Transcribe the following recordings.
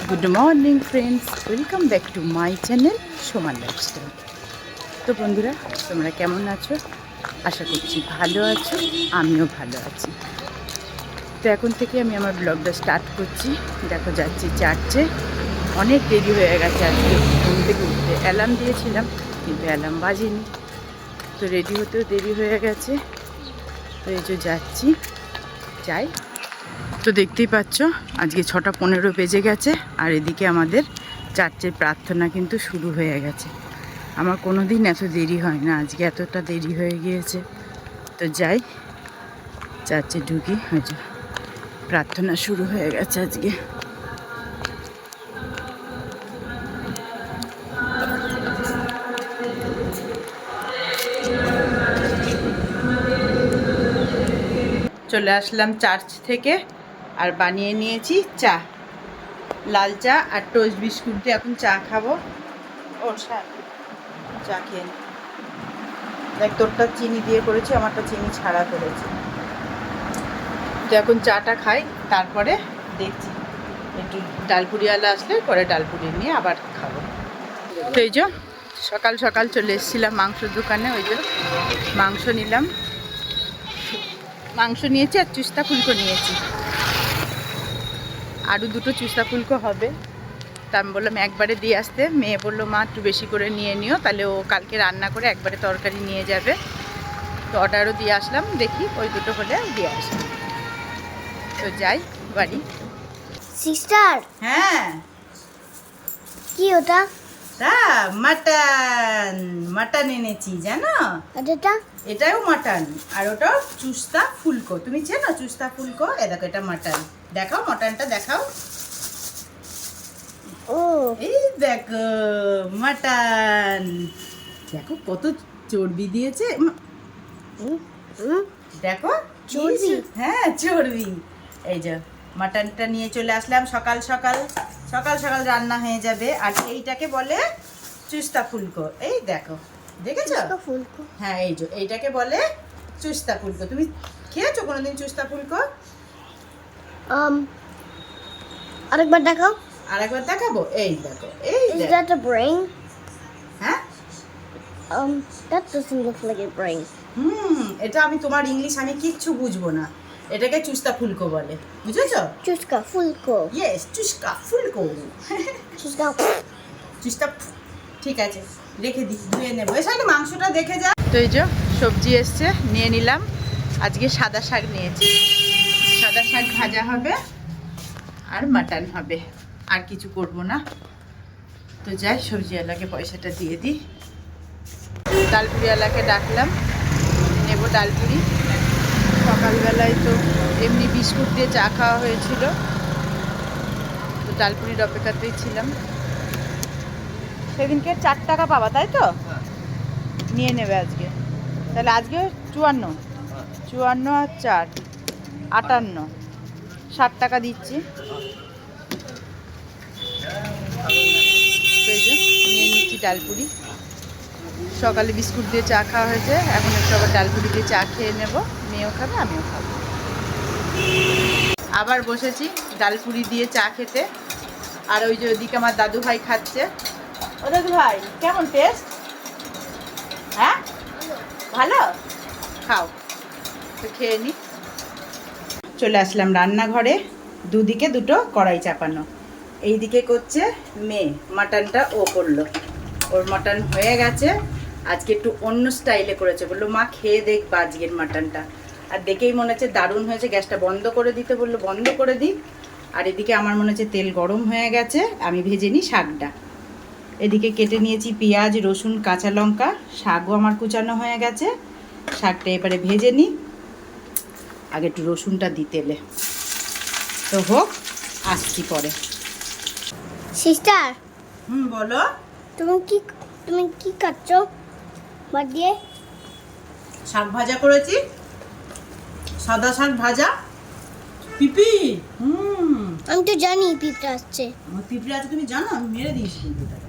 Good morning friends, welcome back to my channel সোমান lifestyle. তো বন্ধুরা, তোমরা কেমন আছো? আশা করছি ভালো আছো, আমিও ভালো আছি। তো এখন থেকে আমি আমার ব্লগটা স্টার্ট করছি। দেখো যাচ্ছি চার্চে। অনেক দেরি হয়ে গেছে আজকে ঘুম থেকে উঠতে। অ্যালার্ম দিয়েছিলাম কিন্তু অ্যালার্ম বাজেনি, তো রেডি হতেও দেরি হয়ে গেছে। তো এই যে যাচ্ছি, যাই। তো দেখতেই পাচ্ছ আজকে 6:15 বেজে গেছে, আর এদিকে আমাদের চার্চের প্রার্থনা কিন্তু শুরু হয়ে গেছে। আমার কোনো দিন এত দেরি হয় না, আজকে এতটা দেরি হয়ে গিয়েছে। তো যাই, চার্চে ঢুকি। হয়েছে, প্রার্থনা শুরু হয়ে গেছে আজকে। চলে আসলাম চার্চ থেকে, আর বানিয়ে নিয়েছি চা, লাল চা আর টোস্ট বিস্কুট দিয়ে এখন চা খাবো। ও চা খেয়ে নি। দেখ, তোরটা চিনি দিয়ে করেছি, আমারটা চিনি ছাড়া করেছি। তো এখন চাটা খাই, তারপরে দেখছি একটু ডালপুরিওয়ালা আসলে পরে ডালপুরি নিয়ে আবার খাবো। তো এই যে সকাল সকাল চলে এসেছিলাম মাংসর দোকানে। ওই যে মাংস নিলাম, মাংস নিয়েছি আর চুস্তা ফুলকো নিয়েছি। আরও 2টো চুস্তা ফুলকো হবে। তা আমি বললাম একবারে দিয়ে আসতে। মেয়ে বললো মা একটু বেশি করে নিয়ে নিও, তাহলে ও কালকে রান্না করে একবারে তরকারি নিয়ে যাবে। তো অর্ডারও দিয়ে আসলাম, দেখি ওই 2টো হলে দিয়ে আসলাম। তো যাই বাড়ি। সিস্টার, হ্যাঁ, কি ওটা? তা মাটন মাটন এনেছি জানো। এটা এটাও মাটন, আর ওটা চুস্তা ফুলকো। তুমি চেনো চুস্তা ফুলকো? এ দেখো, এটা মাটন। দেখাও মাটনটা, দেখাও। ও এই দেখো মাটন, দেখো কত চর্বি দিয়েছে। দেখো চর্বি? হ্যাঁ চর্বি। এই যে মাটনটা নিয়ে চলে আসলাম, সকাল সকাল সকাল সকাল রান্না হয়ে যাবে। আর এইটাকে বলে চুস্তা ফুলকো। এই দেখো, দেখেছো? ফুলকো। হ্যাঁ, এই যে এইটাকে বলে চুস্তা ফুলকো। তুমি খেয়েছো কোনোদিন চুস্তা ফুলকো? আরেকবার দেখাও। আরেকবার দেখাবো। এই দেখো, এই Is দেখো। that a brain? হ্যাঁ, That doesn't look like a brain. এটা আমি তোমার ইংলিশ আমি কিচ্ছু বুঝবো না। এটাকে চুস্তা ফুলকো বলে, বুঝেছো? Chuska fulko. ইয়েস, চুস্কা ফুলকো। Chuska. চুস্তা ঠিক আছে, রেখে দিই, ধুয়ে নেবো। এর সাথে মাংসটা দেখে যা। তো এই যে সবজি এসছে, নিয়ে নিলাম। আজকে সাদা শাক নিয়েছি, সাদা শাক ভাজা হবে আর মাটন হবে, আর কিছু করব না। তো যাই, সবজিওয়ালাকে পয়সাটা দিয়ে দিই। ডালপুরিওয়ালাকে ডাকলাম, নেব ডালপুরি। সকালবেলায় তো এমনি বিস্কুট দিয়ে চা খাওয়া হয়েছিল, তো ডালপুরির অপেক্ষাতেই ছিলাম। সেদিনকে 4 টাকা পাবা, তাই তো? নিয়ে নেবে আজকে, তাহলে আজকে 54 54 আর 4 58, 60 টাকা দিচ্ছি। তো এই যে নিয়ে নিচ্ছি ডালপুরি। সকালে বিস্কুট দিয়ে চা খাওয়া হয়েছে, এখন একটু আবার ডালপুরি দিয়ে চা খেয়ে নেব। মেয়েও খাবে, আমিও খাবো। আবার বসেছি ডালপুরি দিয়ে চা খেতে। আর ওই যে ওইদিকে আমার দাদু ভাই খাচ্ছে। ও দাদু ভাই, কেমন টেস্ট? হ্যাঁ, ভালো? খাও, তো খেয়ে নি। চলে আসলাম রান্নাঘরে, দুদিকে 2টো কড়াই চাপানো। এইদিকে করছে মেয়ে, মাটনটা ও করলো। ওর মাটন হয়ে গেছে, আজকে একটু অন্য স্টাইলে করেছে। বললো মা খেয়ে দেখবা আজকের মাটনটা, আর দেখেই মনে হচ্ছে দারুণ হয়েছে। গ্যাসটা বন্ধ করে দিতে বললো, বন্ধ করে দিই। আর এদিকে আমার মনে হচ্ছে তেল গরম হয়ে গেছে, আমি ভেজে নিই শাকটা। এদিকে কেটে নিয়েছি পেঁয়াজ, রসুন, কাঁচা লঙ্কা। শাকও আমার কুচানো হয়ে গেছে, শাকটা এবারে ভেজে নিই। আগে একটু রসুনটা দিই তেলে, তো হোক, আসছি পরে। সিস্টার, বলো। তুমি কি কাটছো? বাদ দিয়ে শাক ভাজা করেছি, সাদা শাক ভাজা। পিপি, আমি তো জানি পিঁপড়া আসছে। আমার পিঁপড়ে আছে তুমি জানো? আমি মেরে দিয়েছি কিন্তু তাকে।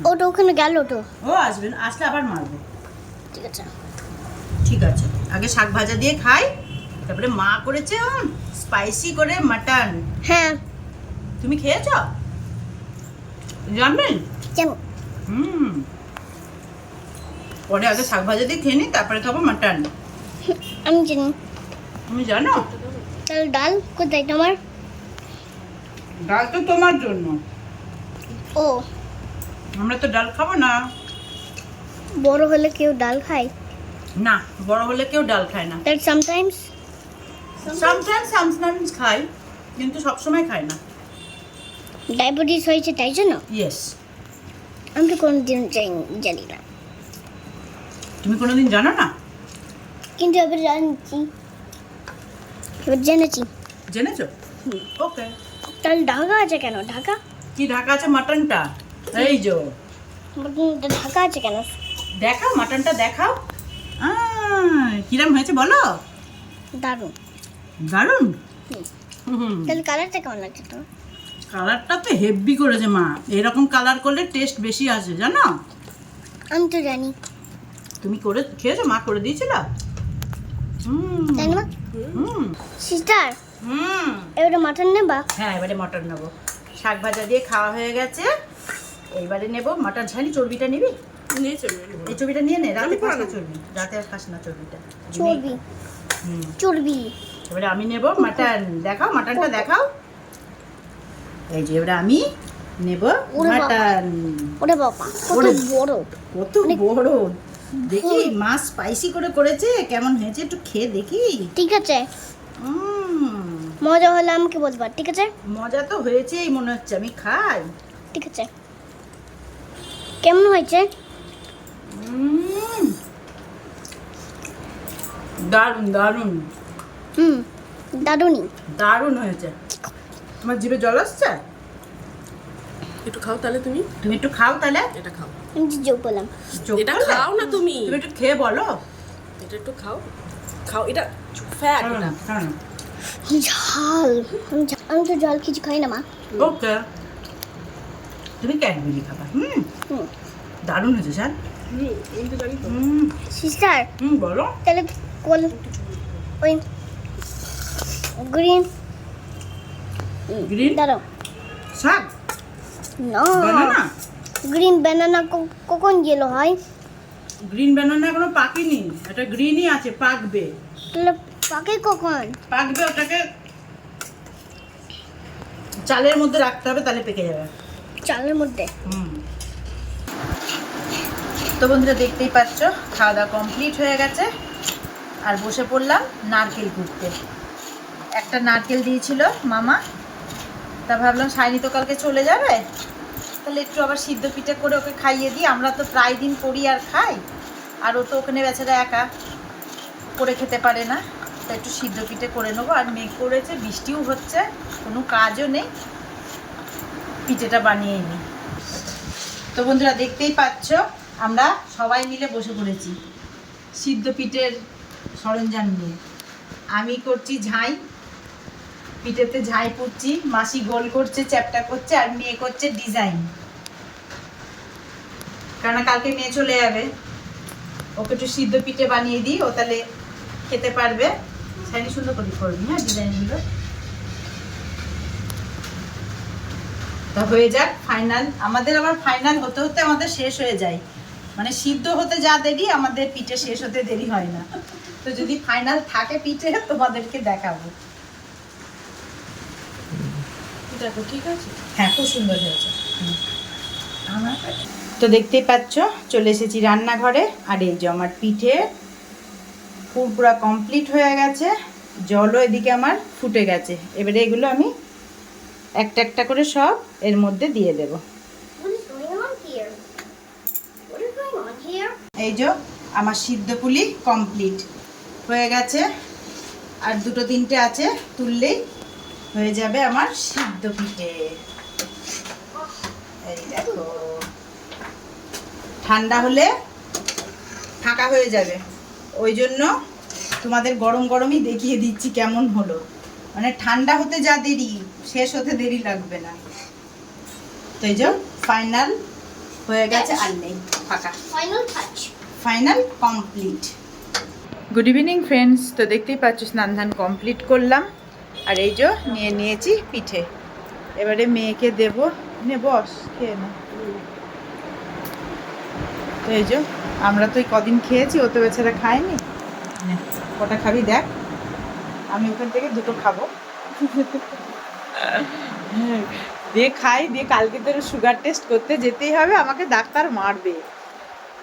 ওটা ওখানে গেল তো। ও আসবে না, আসলে আবার মারবো। ঠিক আছে। ঠিক আছে, আগে শাক ভাজা দিয়ে খাই, তারপরে মা করেছে স্পাইসি করে মাটন। হ্যাঁ, তুমি খেয়েছ? জানবে? Jam. পরে আগে শাক ভাজা দিয়ে খেয়ে নি, তারপরে খাবো মাটন। আমি জানি। তুমি জানো? তাহলে ডাল কোথায় তোমার? ডাল তো তোমার জন্য, ও, আমরা তো ডাল খাবো না। বড় হলে কেউ ডাল খায়? না, বড় হলে কেউ ডাল খায় না। That sometimes সামটাইমস খাই, কিন্তু সবসময় খাই না। ডায়াবেটিস হয়েছে তাই জন্য? ইয়েস। আমি তো কোনোদিন জানি না, তুমি কোনোদিন জানো না? কিন্তু এবার জানছি, এবার জেনেছি। জেনেছো? ওকে। তাহলে ঢাকা আছে কেন? ঢাকা কি ঢাকা আছে? মাটনটা এই যে ঢাকা আছে কেন? দেখাও, মাটনটা দেখাও। কিরম হয়েছে বলো? দারুণ। দারুণ। তাহলে কালারটা কেমন লাগছে তোমার? কালারটা তো হেভি করেছে মা, এরকম কালার করলে টেস্ট বেশি আসে জানো? আমি তো জানি। তুমি করে খেয়েছো? মা করে দিয়েছিল? তাই না? হুম সিস্টার, হুম এবারে মাটন নেবা? হ্যাঁ, এবারে মটন নেবো। শাক ভাজা দিয়ে খাওয়া হয়ে গেছে, এইবারে নেবো মটন। ছানি চর্বিটা নিবি? এই চর্বিটা নিয়ে নে, রাতে খাস না চর্বি, রাতে আর খাস না চর্বিটা। চর্বি? হুম, চর্বি? এবারে আমি নেবো মটন। দেখাও, মটনটা দেখাও। এই যে এবারে আমি নেবো ওরে বাবা। মটন। ওরে বাবা, কত ওরে। বড়! কত বড়! দেখি মাছ স্পাইসি করে করেছে, কেমন হয়েছে একটু খেয়ে দেখি। ঠিক আছে, উম, মজা হলে আমাকে বলবা, ঠিক আছে? মজা তো হয়েছেই মনে হচ্ছে, আমি খাই। ঠিক আছে, কেমন হয়েছে? উম, দারুণ দারুণ দারুণই। দারুণ হয়েছে। তোমার জিভে জল আসছে? একটু খাও তাহলে তুমি। তুমি একটু খাও তাহলে। এটা খাও, আমি যে যোগ বললাম। চোখ এটা করলে? খাও না তুমি। তুমি একটু খেয়ে বলো। এটা একটু খাও, খাও। এটা ফ্যাট। খাও না, খাও না। ঝাল। আমি তো জল কিছু খাই না মা। ওকে, তুমি ক্যাডবেরি খাবা। হুম। দারুণ হয়েছে স্যার। আমি তো জানি তো। সিস্টার, বলো। তাহলে ওই গ্রিন গ্রিন দাঁড়াও, শাক, না, বানানা। গ্রিন ব্যানানা কখন ইয়েলো হয়? গ্রিন বানানা এখনো পাকেনি, এটা গ্রিনই আছে, পাকবে। তাহলে পাকে কখন? পাকবে, ওটাকে চালের মধ্যে রাখতে হবে, তাহলে পেকে যাবে। চালের মধ্যে? তো বন্ধুরা দেখতেই পাচ্ছ, খাওয়া দাওয়া কমপ্লিট হয়ে গেছে, আর বসে পড়লাম নারকেল কুটতে। একটা নারকেল দিয়েছিল মামা, তা ভাবলাম সাইনি তো কালকে চলে যাবে, তাহলে একটু আবার সিদ্ধ পিঠে করে ওকে খাইয়ে দিই। আমরা তো প্রায় দিন করি আর খাই, আর ও তো ওখানে বেচারা একা করে খেতে পারে না, তা একটু সিদ্ধ পিঠে করে নেবো। আর মেঘ করেছে, বৃষ্টিও হচ্ছে, কোনো কাজও নেই, পিঠেটা বানিয়ে নিই। তো বন্ধুরা দেখতেই পাচ্ছ, আমরা সবাই মিলে বসে পড়েছি সিদ্ধ পিঠের সরঞ্জাম নিয়ে। আমি করছি ঝাঁই, পিঠেতে ঝাঁই পুড়ছি, মাসি গোল করছে, চ্যাপটা করছে, আর মেয়ে করছে ডিজাইন। কেননা কালকে মেয়ে চলে যাবে, ওকে একটু সিদ্ধ পিঠে বানিয়ে দিই, ও তাহলে খেতে পারবে। সাইনি সুন্দর করে করবি, হ্যাঁ, ডিজাইনগুলো। তা হয়ে যাক ফাইনাল। আমাদের আবার ফাইনাল হতে হতে আমাদের শেষ হয়ে যায়, মানে সিদ্ধ হতে যা দেরি, আমাদের পিঠে শেষ হতে দেরি হয় না। তো যদি ফাইনাল থাকে পিঠে, তোমাদেরকে দেখাবো। এটা তো ঠিক আছে। হ্যাঁ, খুব সুন্দর হয়েছে। তো দেখতেই পাচ্ছ, চলে এসেছি রান্নাঘরে, আর এই যে আমার পিঠে পুরো কমপ্লিট হয়ে গেছে, জলও এদিকে আমার ফুটে গেছে। এবারে এগুলো আমি একটা একটা করে সব এর মধ্যে দিয়ে দেব। এই যে আমার সিদ্ধ পুলি কমপ্লিট হয়ে গেছে, আর দুটো তিনটে আছে, তুললেই হয়ে যাবে আমার সিদ্ধ পিঠে। এই দেখো, ঠান্ডা হলে ফাঁকা হয়ে যাবে, ওই জন্য তোমাদের গরম গরমই দেখিয়ে দিচ্ছি কেমন হলো। মানে ঠান্ডা হতে যা দেরি, শেষ হতে দেরি লাগবে না। তো এই যে ফাইনাল হয়ে গেছে, আর নেই ফাঁকা, final touch, final complete. Good evening friends. তো দেখতেই পাচ্ছ স্নান ধান কমপ্লিট করলাম, আর এই যে নিয়েছি পিঠে। এবারে মেয়েকে দেব, নে বস খেয়ে নে। তো এই যে আমরা তো এই কদিন খেয়েছি, ও তো বেচারা খায়নি। নে, কটা খাবি দেখ, আমি ওখান থেকে দুটো খাবো। দিয়ে খাই, দিয়ে কালকে তোর সুগার টেস্ট করতে যেতেই হবে, আমাকে ডাক্তার মারবে।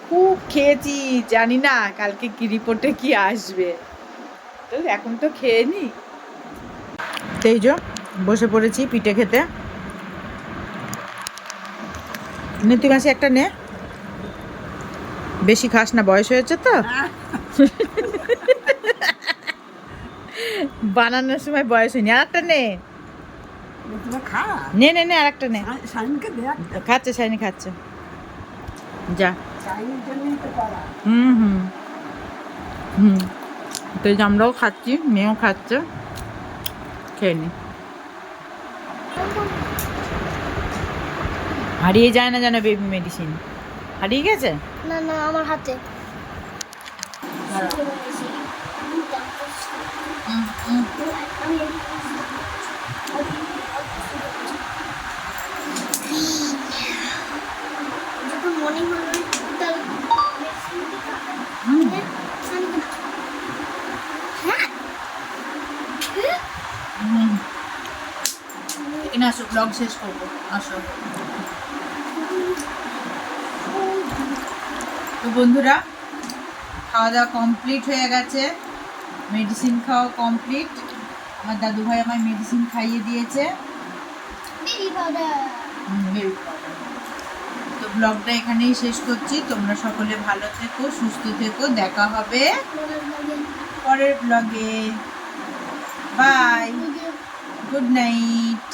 খুব খেয়েছি, জানি না কালকে কি রিপোর্টে কি আসবে, তো এখন তো খেয়ে নি। এই যে বসে পড়েছি পিঠে খেতে। নে তুই মাসি একটা নে, বেশি খাস না, বয়স হয়েছে তো। বানানোর সময় বয়স হয়নি। আর একটা নে, নে নে নে, আর একটা নে। খাচ্ছে, শাইনি খাচ্ছে, যা। হুম হুম হুম। তো এই যে আমরাও খাচ্ছি, মেয়েও খাচ্ছে, খেয়ে নি। হারিয়ে যায় না যেন বেবি মেডিসিন, হারিয়ে গেছে। না না আমার হাতে যখন মনে হলো এখানে আসো, ব্লগ শেষ করবো, আসো। তো বন্ধুরা, খাওয়া দাওয়া কমপ্লিট হয়ে গেছে, মেডিসিন খাওয়া কমপ্লিট। আমার দাদু ভাই আমায় মেডিসিন খাইয়ে দিয়েছে। তো ব্লগটা এখানেই শেষ করছি। তোমরা সকলে ভালো থেকো, সুস্থ থেকো, দেখা হবে পরের ব্লগে। Bye, good night.